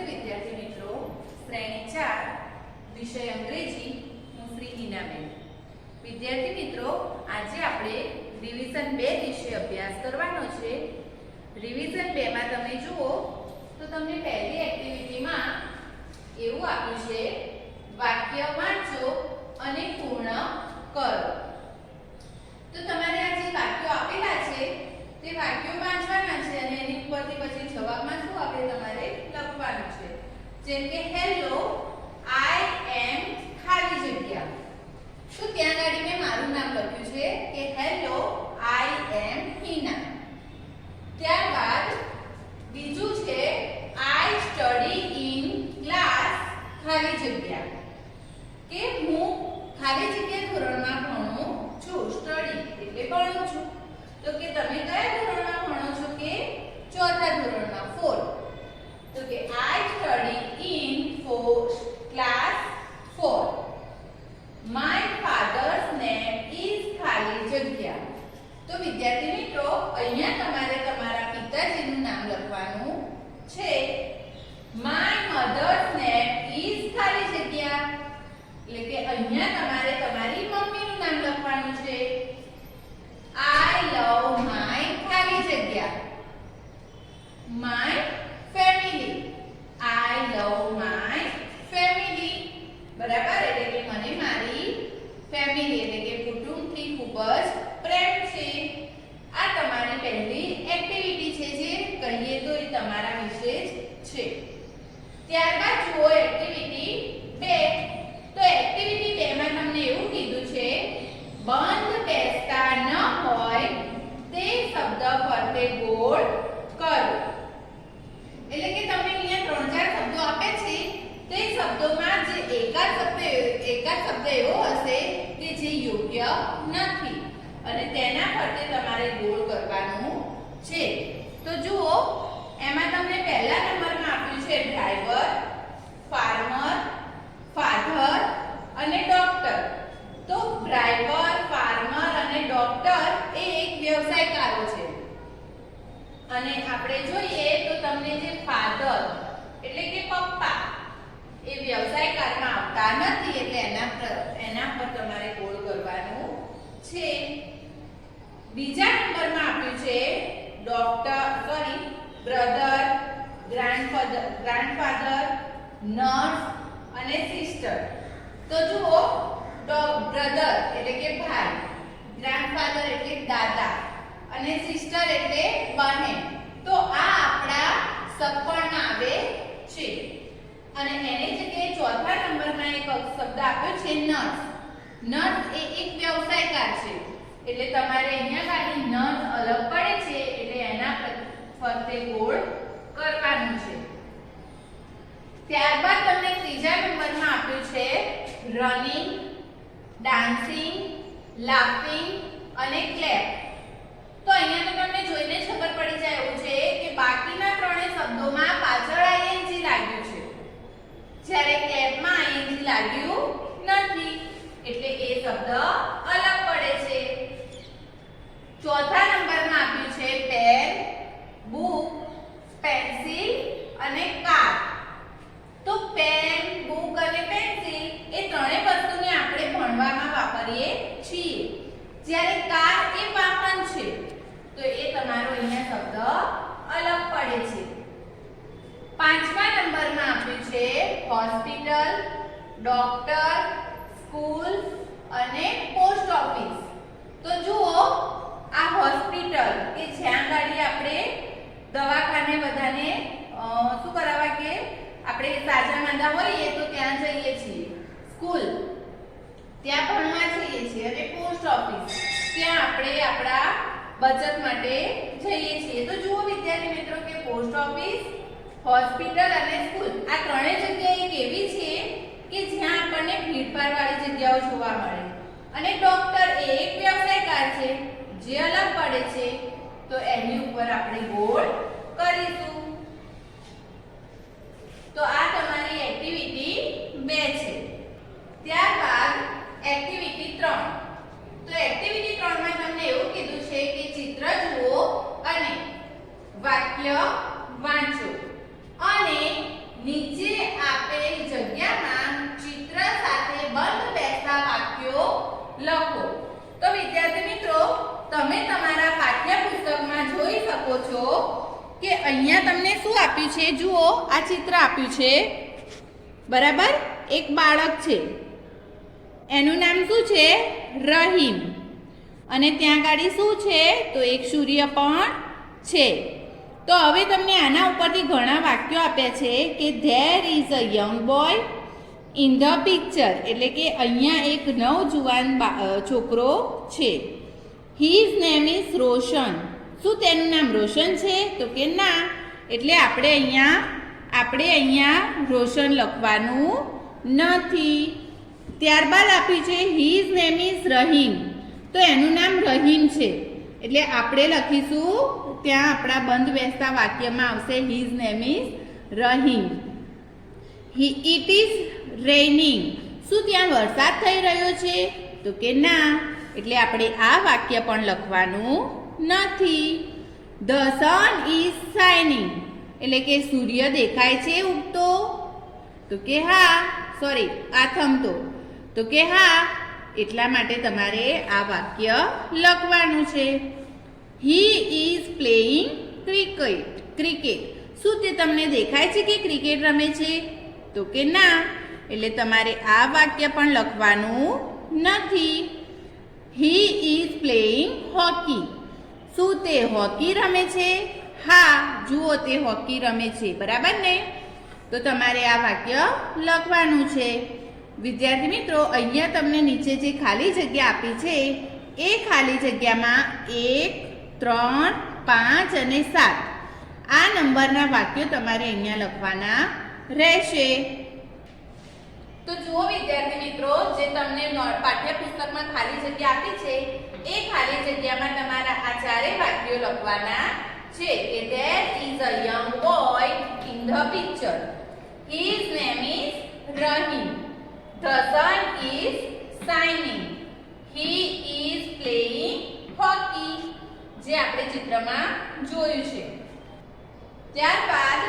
નમસ્તે વિદ્યાર્થી મિત્રો, શ્રેણી 4 વિષય અંગ્રેજી, હું શ્રી હિનાબેન. વિદ્યાર્થી મિત્રો, આજે આપણે રિવિઝન 2 વિશે અભ્યાસ કરવાનો છે. રિવિઝન 2 માં તમે જુઓ તો તમને પહેલી એક્ટિવિટીમાં એવું આપ્યું છે, વાક્ય વાંચો અને પૂર્ણ કરો. તો તમારે આ જે વાક્યો આપેલા છે તે વાક્યો વાંચવાના છે અને એની ઉપરથી પછી જવાબમાં શું આપણે તમારે લખવાનું છે. જેમ કે હેલો આઈ એમ ખાલી જગ્યા. તો ત્યાં ગાડી મેં મારું નામ લખ્યું છે કે હેલો આઈ એમ હિના. ત્યારબાદ બીજું છે આઈ સ્ટડી ઇન ક્લાસ ખાલી જગ્યા, કે હું ખાલી જગ્યા ધોરણમાં ભણું છું. સ્ટડી એટલે ભણું છું. તો કે તમે કયા ધોરણમાં ભણો છો? કે ચોથા ધોરણમાં, 4. તો કે I study in class 4. My father's name is ખાલી જગ્યા. તો વિદ્યાર્થી મિત્રો, અહીંયા તમારે તમારા પિતાજીનું નામ લખવાનું છે. My mother's name is ખાલી જગ્યા, એટલે કે અહીંયા તમારે તમારી મમ્મીનું નામ લખવાનું છે. I love my ખાલી જગ્યા. My family. I love my family. બરાબર, એટલે કે મને મારી ફેમિલી એટલે કે કુટુંબથી ખૂબ જ પ્રેમ છે. આ તમારી પહેલી એક્ટિવિટી છે, જે કહીએ તો એ તમારા વિશે જ છે. ત્યારબાદ જુઓ એક્ટિવિટી 2. તો એક્ટિવિટી 2 માં તમને એવું કીધું છે, બંધ બેસતા ન હોય તે શબ્દ ફરતે ગોળ કરો. એટલે કે તમને અહીંયા 3-4 શબ્દો આપે છે. તે શબ્દોમાં જે એકાદ શબ્દ એવો હશે કે જે યોગ્ય નથી અને તેના ફરતે તમારે ગોળ કરવાનું છે. તો જુઓ, એમાં તમને પહેલા નંબરમાં આપ્યું છે ડ્રાઈવર, ફાર્મર, ફાધર અને ડોક્ટર. તો ડ્રાઈવર, ફાર્મર અને ડોક્ટર એ એક વ્યવસાયકારો છે. અને આપણે જોઈએ તો તમને જે ફાધર એટલે કે પપ્પા એ વ્યવસાયકારમાં આવતા નથી, એટલે એના પર તમારે ગોળ કરવાનું છે. બીજા નંબરમાં આપ્યું છે બ્રધર, ગ્રાન્ડફાધર, નર્સ અને સિસ્ટર. તો જુઓ, બ્રધર એટલે કે ભાઈ, ગ્રાન્ડફાધર એટલે દાદા અને સિસ્ટર એટલે બહેન. તો આ આપણા સગપણમાં આવે છે. અને એની જગ્યાએ ચોથા નંબરમાં એક શબ્દ આપ્યો છે નર્સ. નર્સ એ એક વ્યવસાયકાર છે, એટલે તમારે અહીંયા ખાલી નર્સ અલગ પડે છે, એટલે એના ફરતે ગોળ કરવાનું છે. ત્યારબાદ તમને ત્રીજા નંબરમાં આપ્યું છે રનિંગ, ડાન્સિંગ, લાફિંગ અને ક્લેપ. તો અહીંયા તો તમને જોઈને જ ખબર પડી જાય એવું છે કે બાકીના ત્રણેય શબ્દોમાં પાછળ આઈએનજી લાગ્યું છે, જ્યારે ક્લેપમાં આઈએનજી લાગ્યું નથી, એટલે એ શબ્દ અલગ પડે છે. ચોથા નંબરમાં આપ્યું છે પેન, બુક, પેન્સિલ અને કાર. તો પેન, બુક અને પેન્સિલ એ ત્રણેય વસ્તુને આપણે ભણવામાં વાપરીએ છીએ, જ્યારે કાર એ વાહન છે. તો એ તમારો અહીંયા શબ્દ અલગ પડે છે. પાંચમા નંબરમાં આપ્યું છે હોસ્પિટલ, ડોક્ટર, સ્કૂલ અને પોસ્ટ ઓફિસ. તો જુઓ, આ હોસ્પિટલ કે જ્યાં ગાડી આપણે દવાખાને બધાને શું કરાવવા કે આપણે સાજા માંદા હોઈએ તો ત્યાં જઈએ છીએ. સ્કૂલ ત્યાં ભણવા જઈએ છીએ અને પોસ્ટ ઓફિસ ત્યાં આપણે આપણા બચત માટે જઈએ છીએ. તો જુઓ વિદ્યાર્થી મિત્રો કે પોસ્ટ ઓફિસ, હોસ્પિટલ અને સ્કૂલ આ ત્રણેય જગ્યા એક એવી છે કે જ્યાં આપણને ભીડભાડ વાળી જગ્યાઓ જોવા મળે. અને ડોક્ટર એ એક વ્યવસાયકાર છે, જે અલગ પડે છે. તો એની ઉપર આપણે ગોળ કરીશું. તો આ તમારી એક્ટિવિટી 2 છે. ત્યારબાદ એક્ટિવિટી 3. તો એક્ટિવિટી 3 માં તમને એવું કીધું છે કે ચિત્ર જુઓ અને વાક્ય વાંચો અને કે અહીંયા તમને શું આપ્યું છે? જુઓ, આ ચિત્ર આપ્યું છે, બરાબર? એક બાળક છે, એનું નામ શું છે? રહીમ. અને ત્યાં ગાડી શું છે? તો એક સૂર્ય પણ છે. તો હવે તમને આના ઉપરથી ઘણા વાક્યો આપ્યા છે કે there is a young boy in the picture, એટલે કે અહીંયા એક નવજુવાન છોકરો છે. હિઝ નેમ ઇઝ રોશન. શું તેનું નામ રોશન છે? તો કે ના. એટલે આપણે અહીંયા રોશન લખવાનું નથી. ત્યારબાદ આપ્યું છે હિઝ નેમ ઇઝ રહીમ. તો એનું નામ રહીમ છે, એટલે આપણે લખીશું ત્યાં આપણા બંધ બેસતા વાક્યમાં આવશે his name is Rahim. It is raining. શું ત્યાં વરસાદ થઈ રહ્યો છે? તો કે ના. એટલે આપણે આ વાક્ય પણ લખવાનું નથી. The sun is shining. એટલે કે સૂર્ય દેખાય છે ઉગતો? તો કે હા. સોરી, આ થમતો. તો કે હા. એટલા માટે તમારે આ વાક્ય લખવાનું છે. He is playing cricket. શું તે તમને દેખાય છે કે ક્રિકેટ રમે છે? તો કે ના. એટલે તમારે આ વાક્ય પણ લખવાનું નથી. He is playing hockey. શું તે હોકી રમે છે? હા, જુઓ તે હોકી રમે છે, બરાબર ને? તો તમારે આ વાક્ય લખવાનું છે. વિદ્યાર્થી મિત્રો, અહીંયા તમને નીચે જે ખાલી જગ્યા આપી છે એ ખાલી જગ્યામાં 1, 3, 5 અને 7 આ નંબરના વાક્યો તમારે અહીંયા લખવાના રહેશે. તો જુઓ વિદ્યાર્થી મિત્રો, જે તમને પાઠ્યપુસ્તકમાં ખાલી જગ્યા આપી છે એ ખાલી જગ્યામાં તમારા આ ચારે વાક્યો લખવાના છે કે there is a young boy in the picture. His name is Rahim. The sun is shining. He is playing hockey. જે આપણે ચિત્રમાં જોયું છે. ત્યારબાદ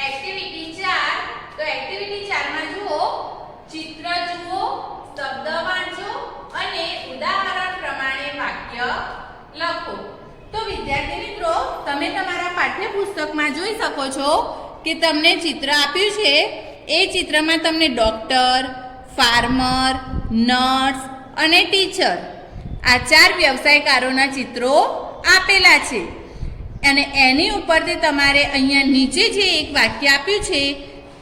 એક્ટિવિટી 4. તો એક્ટિવિટી 4 માં જુઓ, ચિત્ર જુઓ, શબ્દ વાંચો અને ઉદાહરણ પ્રમાણે વાક્ય લખો. તો વિદ્યાર્થી મિત્રો, તમે તમારા પાઠ્યપુસ્તકમાં જોઈ શકો છો કે તમને ચિત્ર આપ્યું છે. એ ચિત્રમાં તમને ડોક્ટર, ફાર્મર, નર્સ અને ટીચર આ 4 વ્યવસાયકારોના ચિત્રો આપેલા છે. અને એની ઉપરથી તમારે અહીંયા નીચે જે એક વાક્ય આપ્યું છે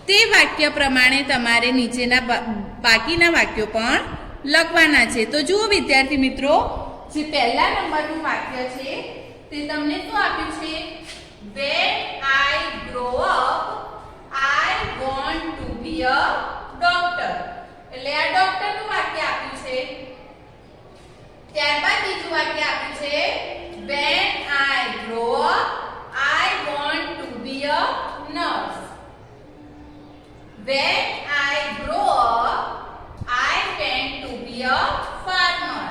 તે વાક્ય પ્રમાણે તમારે નીચેના બાકીના વાક્યો પણ લખવાના છે. તો જુઓ વિદ્યાર્થી મિત્રો, જે પહેલા નંબરનું વાક્ય છે તે તમને શું આપ્યું છે? When I grow up, I want to be a doctor. એટલે આ ડોક્ટરનું વાક્ય આપ્યું છે. ત્યારબાદ બીજું વાક્ય આપ્યું છે When I grow up, I want to be a nurse. When I grow up, I want to be a farmer.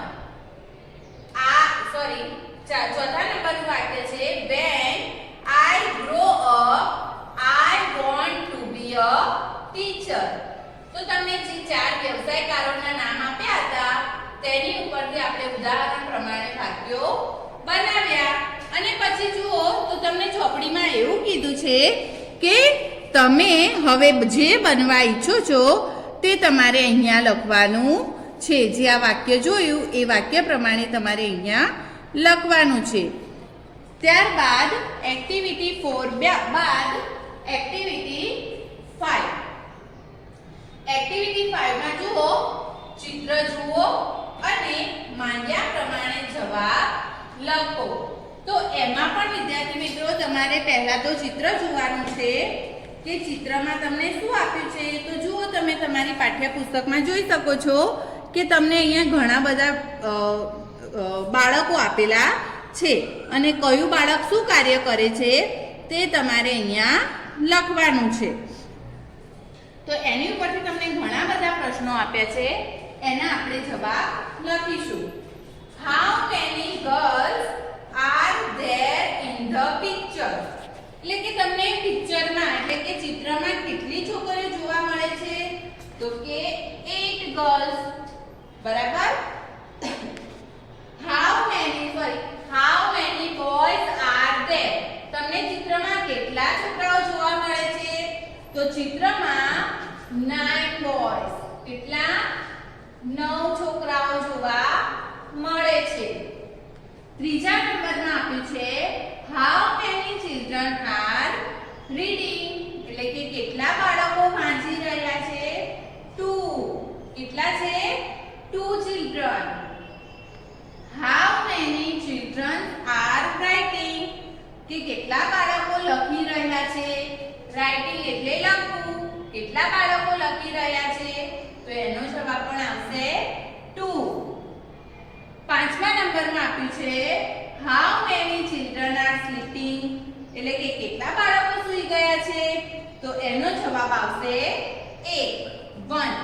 ચોથા નંબરનું વાક્ય છે When I grow up, I want to be a teacher. તો તમને જે 4 વ્યવસાયકારોના નામ આપ્યા હતા તેની ઉપરથી આપણે ઉદાહરણ પ્રમાણે વાક્યો બનાવ્યા. અને પછી જુઓ તો તમને ચોપડીમાં એવું કીધું છે કે તમે હવે જે બનવા ઈચ્છો છો તે તમારે અહીંયા લખવાનું છે. જે આ વાક્ય જોયું એ વાક્ય પ્રમાણે તમારે અહીંયા લખવાનું છે. ત્યારબાદ એક્ટિવિટી 4 બાદ એક્ટિવિટી 5. એક્ટિવિટી 5 માં જુઓ, ચિત્ર જુઓ અને માંગ્યા પ્રમાણે જવાબ લખો. તો એમાં પણ વિદ્યાર્થી મિત્રો તમારે પહેલા તો ચિત્ર જોવાનું છે કે ચિત્રમાં તમને શું આપ્યું છે. તો જુઓ, તમે તમારી પાઠ્યપુસ્તકમાં જોઈ શકો છો કે તમને અહીંયા ઘણા બધા બાળકો આપેલા છે અને કયું બાળક શું કાર્ય કરે છે તે તમારે અહીંયા લખવાનું છે. તો એની ઉપરથી તમને ઘણા બધા પ્રશ્નો આપ્યા છે, એના આપણે જવાબ લખીશું. How many girls are there in the picture? એટલે કે તમને પિક્ચરમાં એટલે કે ચિત્રમાં કેટલી છોકરીઓ જોવા મળે છે? તો કે 8 girls. બરાબર? How many boys are there? તમને ચિત્રમાં તો ચિત્રમાં 9 બોયઝ, કેટલા? 9 છોકરાઓ જોવા મળે છે. ત્રીજા નંબરમાં આપ્યું છે how many children are reading, એટલે કે કેટલા બાળકો વાંચી રહ્યા છે? 2. કેટલા છે? 2 children. How many children are writing? કે કેટલા બાળકો લખી રહ્યા છે? રાઇટિંગ એટલે લખવું. કેટલા બાળકો લખી રહ્યા છે? તો એનો જવાબ પણ આવશે 2. પાંચમા નંબરમાં આપ્યું છે how many children are sleeping, એટલે કે કેટલા બાળકો સૂઈ ગયા છે? તો એનો જવાબ આવશે 1.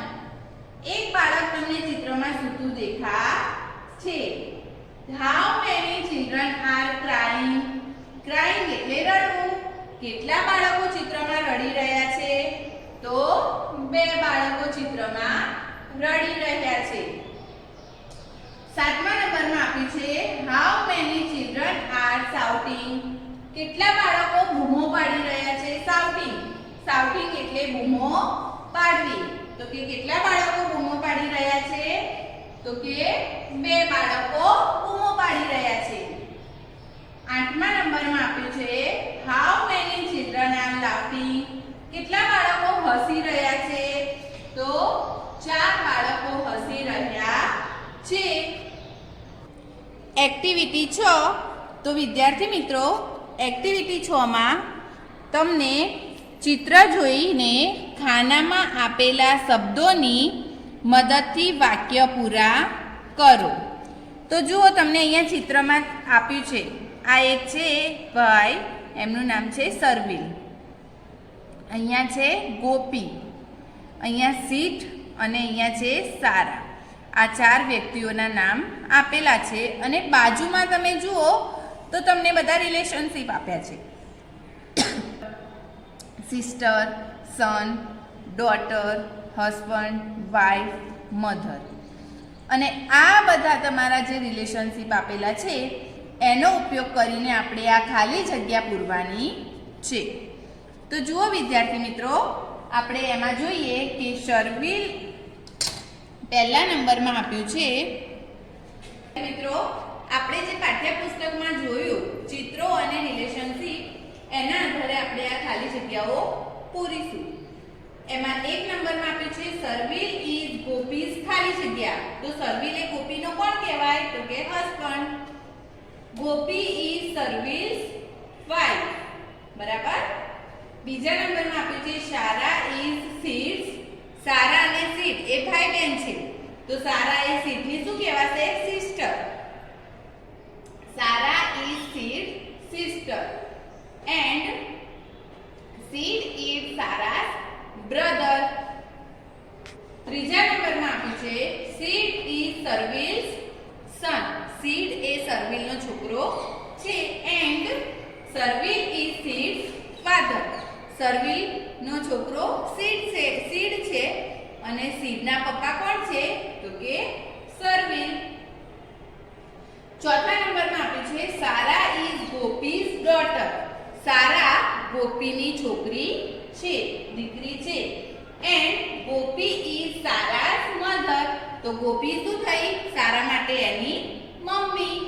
એક બાળક તમને ચિત્રમાં સૂતું દેખાશે. how many children are crying, crying એટલે રડવું. કેટલા બાળકો ચિત્રમાં રડી રહ્યા છે? તો 2 બાળકો ચિત્રમાં રડી રહ્યા છે. સાતમા નંબરમાં આપ્યું છે how many children are shouting, કેટલા બાળકો બૂમો પાડી રહ્યા છે? shouting, shouting એટલે બૂમો પાડવી. તો કે કેટલા બાળકો બૂમો પાડી રહ્યા છે? તો કે 2 બાળકો બૂમો પાડી રહ્યા છે. આઠમા નંબરમાં આપ્યું છે how many children are laughing, કેટલા બાળકો હસી રહ્યા છે? તો 4 બાળકો હસી રહ્યા છે. એક્ટિવિટી 6. તો વિદ્યાર્થી મિત્રો, એક્ટિવિટી 6 માં તમને ચિત્ર જોઈને ખાનામાં આપેલા શબ્દોની મદદથી વાક્ય પૂરા કરો. તો જુઓ, તમને અહીંયા ચિત્રમાં આપ્યું છે. આ એક છે ભાઈ, એમનું નામ છે સરવીલ. અહીંયા છે ગોપી, અહીંયા સીટ અને અહીંયા છે સારા. આ 4 વ્યક્તિઓના નામ આપેલા છે અને બાજુમાં તમે જુઓ તો તમને બધા રિલેશનશિપ આપ્યા છે. સિસ્ટર, સન, ડોટર, હસબન્ડ, વાઇફ, મધર. અને આ બધા તમારા જે રિલેશનશિપ આપેલા છે એનો ઉપયોગ કરીને આપણે આ ખાલી જગ્યા પૂરવાની છે. તો જુઓ વિદ્યાર્થી મિત્રો, આપણે એમાં જોઈએ કે શર્વિલ પહેલા નંબરમાં આપ્યું છે. મિત્રો, આપણે જે પાઠ્યપુસ્તકમાં જોયું ચિત્રો અને રિલેશનશિપ, એના આધારે આપણે આ ખાલી જગ્યાઓ પૂરીશું. એમાં 1 નંબરમાં આપ્યું છે સરવીલ ઇઝ ગોપીઝ ખાલી જગ્યા. તો સરવીલ એ ગોપીનો કોણ કહેવાય? તો કે husband. Gopi is Sarvil's wife. બરાબર. બીજા નંબરમાં આપ્યું છે સારા ઇઝ સીડ્સ. સારા અને સીડ એ ભાઈ બહેન છે. તો સારા એ સીડની શું કહેવાશે? Sister. Sara is Sid sister and Sid is Sara's brother. ત્રીજા નંબરમાં આપ્યું છે Sid is Sarvil's son. Sid એ સરવીલનો છોકરો છે and Sarvil is Sid's father. સરવીલનો છોકરો સીડ છે અને સીડના પપ્પા કોણ છે? તો કે સરવીલ. ચોથા નંબરમાં આપ્યું છે સારા ઇઝ ગોપીઝ ડોટર. સારા ગોપીની છોકરી છે, દીકરી છે એન્ડ ગોપી ઇઝ સારાસ મધર. તો ગોપી શું થઈ? સારા માટે એની મમ્મી.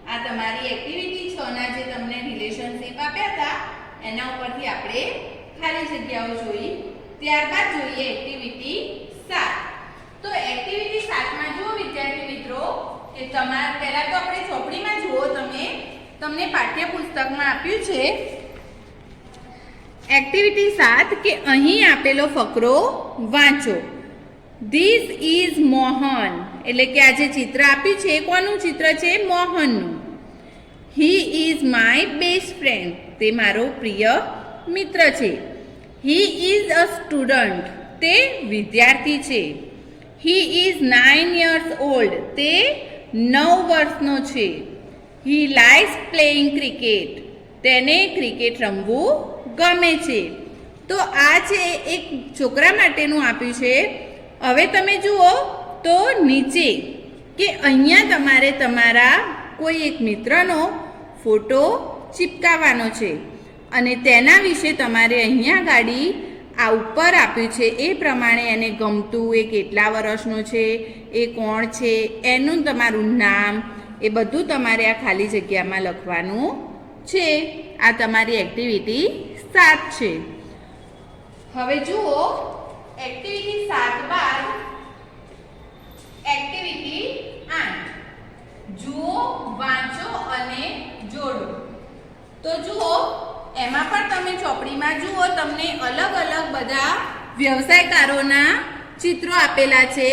આ તમારી એક્ટિવિટી 6 ના જે તમને રિલેશનશિપ આપ્યા હતા એના ઉપરથી આપણે ખાલી જગ્યાઓ જોઈ. ત્યારબાદ જોઈએ એક્ટિવિટી 7. તો એક્ટિવિટી 7 માં જુઓ વિદ્યાર્થી મિત્રો કે તમારે પહેલા તો આપણે ચોપડીમાં જુઓ, તમને પાઠ્યપુસ્તકમાં આપ્યું છે એક્ટિવિટી 7 કે અહીં આપેલો ફકરો વાંચો. ધીસ ઇઝ મોહન, એટલે કે આ જે ચિત્ર આપ્યું છે કોનું ચિત્ર છે? મોહનનું. He is my best friend, તે મારો પ્રિય મિત્ર છે. હી ઇઝ અ સ્ટુડન્ટ, તે વિદ્યાર્થી છે. હી ઇઝ 9 years old, તે 9 વર્ષનો છે. હી લાઇક્સ પ્લેઇંગ ક્રિકેટ, તેને ક્રિકેટ રમવું ગમે છે. તો આ છે એક છોકરા માટેનું આપ્યું છે. હવે તમે જુઓ તો નીચે કે અહીંયા તમારે તમારા કોઈ એક મિત્રનો ફોટો ચિપકાવવાનો છે અને તેના વિશે તમારે અહીંયા ગાડી આ ઉપર આપ્યું છે એ પ્રમાણે એને ગમતું, એ કેટલા વર્ષનો છે, એ કોણ છે, એનું તમારું નામ, એ બધું તમારે આ ખાલી જગ્યામાં લખવાનું છે. આ તમારી એક્ટિવિટી 7 છે. હવે જુઓ એક્ટિવિટી 7 બાદ એક્ટિવિટી 8 જુઓ, વાંચો અને જોડો. તો જુઓ એમાં પણ તમે ચોપડીમાં જુઓ તમને અલગ અલગ બધા વ્યવસાયકારોના ચિત્રો આપેલા છે.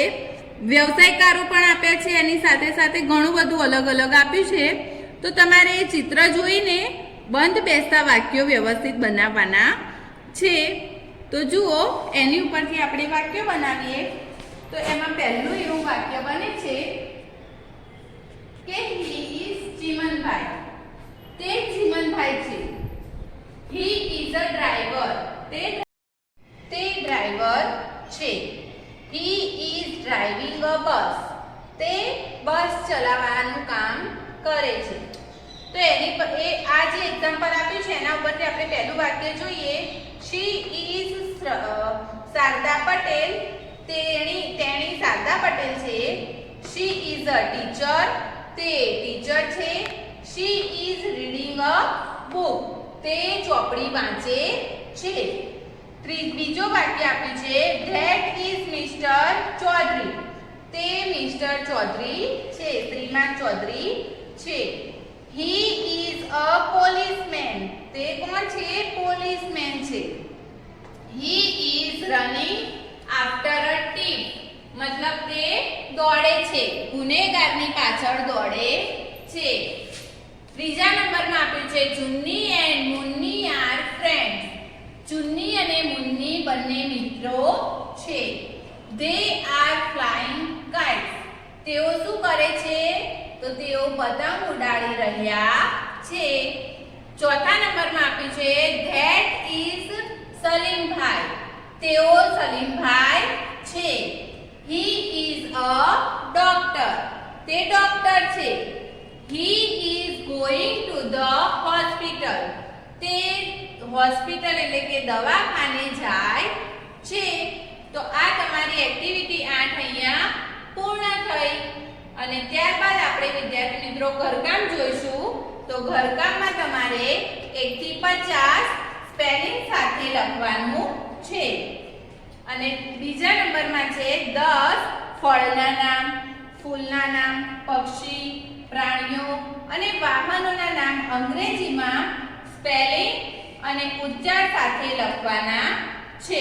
વ્યવસાયકારો પણ આપ્યા છે, એની સાથે સાથે ઘણું બધું અલગ અલગ આપ્યું છે. તો તમારે એ ચિત્ર જોઈને બંધ બેસતા વાક્યો વ્યવસ્થિત બનાવવાના છે. તો જુઓ એની ઉપરથી આપણે વાક્ય બનાવીએ. તો એમાં પહેલું એવું વાક્ય બને છે કે હી ઇઝ ચીમનભાઈ. તે ચીમનભાઈ છે. He is a driver. તે ડ્રાઈવર છે. હી ઇઝ ડ્રાઇવિંગ અ બસ. તે બસ ચલાવવાનું કામ કરે છે. તો એની પર આ જે એક્ઝામ્પલ આપ્યું છે એના ઉપરથી આપણે પહેલું વાક્ય જોઈએ. She is Sharda Patel. તેણી શારદા પટેલ છે. She is a teacher. તે ટીચર છે. She is reading a book. તે ચોપડી વાંચે છે. બીજો વાક્ય આપ્યું છે ધેટ ઇઝ મિસ્ટર ચૌધરી. તે મિસ્ટર ચૌધરી છે, શ્રીમાન ચૌધરી છે. He is a policeman. તે કોણ છે? પોલીસમેન છે. He is running after a tip. મતલબ તે દોડે છે, ગુનેગારની પાછળ દોડે છે. ત્રીજા નંબરમાં આપ્યું છે ચુન્ની એન્ડ મુન્ની આર ફ્રેન્ડ્સ. ચુન્ની અને મુન્ની બંને મિત્રો છે. They are flying kites. તેઓ શું કરે છે? તો તેઓ પતંગ ઉડાડી રહ્યા છે. ચોથા નંબરમાં આપ્યું છે ધેટ ઇઝ સલીમભાઈ. તેઓ સલીમભાઈ છે. He is a doctor. તે ડોક્ટર છે. He is going to the hospital. તે હોસ્પિટલ એટલે કે દવાખાને જાય છે. તો આ તમારી એક્ટિવિટી 8 અહીંયા પૂર્ણ થઈ. અને ત્યારબાદ આપણે વિદ્યાર્થી મિત્રો ઘરકામ જોઈશું. તો ઘરકામમાં તમારે 1 થી 50 સ્પેલિંગ સાથે લખવાનું છે. અને બીજા નંબરમાં છે 10 ફળના નામ, ફૂલના નામ, પક્ષી, પ્રાણીઓ અને વાહનોના નામ અંગ્રેજીમાં સ્પેલિંગ અને ઉચ્ચાર સાથે લખવાના છે.